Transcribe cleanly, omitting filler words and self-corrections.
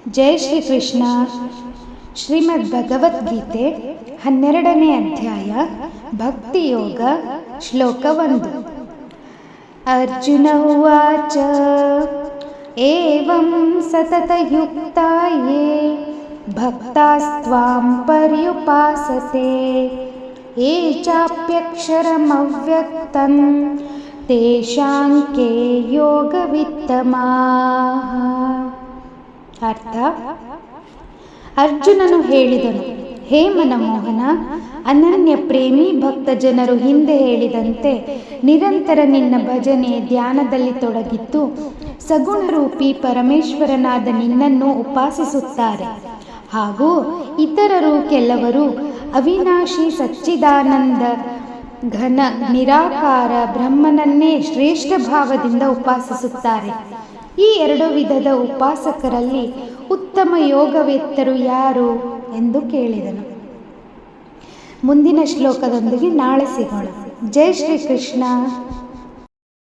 ಜೈ ಶ್ರೀ ಕೃಷ್ಣ. ಶ್ರೀಮದ್ ಭಗವದ್ಗೀತೆ 12ನೇ ಅಧ್ಯಾಯ ಭಕ್ತಿಯೋಗ ಶ್ಲೋಕ 1. ಅರ್ಜುನ ಉವಾಚ ಏವಂ ಸತತಯುಕ್ತಾ ಯೇ ಭಕ್ತಾಸ್ತ್ವಾಂ ಪರ್ಯುಪಾಸತೆ ಯೇ ಚಾಪ್ಯಕ್ಷರಮವ್ಯಕ್ತಂ ತೇಷಾಂ ಕೆ ಯೋಗವಿತ್ತಮಾಃ. ಅರ್ಥ: ಅರ್ಜುನನು ಹೇಳಿದನು, ಹೇ ಮನಮೋಹನ, ಅನನ್ಯ ಪ್ರೇಮಿ ಭಕ್ತ ಜನರು ಹಿಂದೆ ಹೇಳಿದಂತೆ ನಿರಂತರ ನಿನ್ನ ಭಜನೆ ಧ್ಯಾನದಲ್ಲಿ ತೊಡಗಿದ್ದು ಸಗುಣರೂಪಿ ಪರಮೇಶ್ವರನಾದ ನಿನ್ನನ್ನು ಉಪಾಸಿಸುತ್ತಾರೆ. ಹಾಗೂ ಇತರರು ಕೆಲವರು ಅವಿನಾಶಿ ಸಚ್ಚಿದಾನಂದ ಘನ ನಿರಾಕಾರ ಬ್ರಹ್ಮನನ್ನೇ ಶ್ರೇಷ್ಠ ಭಾವದಿಂದ ಉಪಾಸಿಸುತ್ತಾರೆ. ಈ 2 ವಿಧದ ಉಪಾಸಕರಲ್ಲಿ ಉತ್ತಮ ಯೋಗವೇತ್ತರು ಯಾರು ಎಂದು ಕೇಳಿದನು. ಮುಂದಿನ ಶ್ಲೋಕದೊಂದಿಗೆ ನಾಳೆ ಸಿಗೋಣ. ಜೈ ಶ್ರೀ ಕೃಷ್ಣ.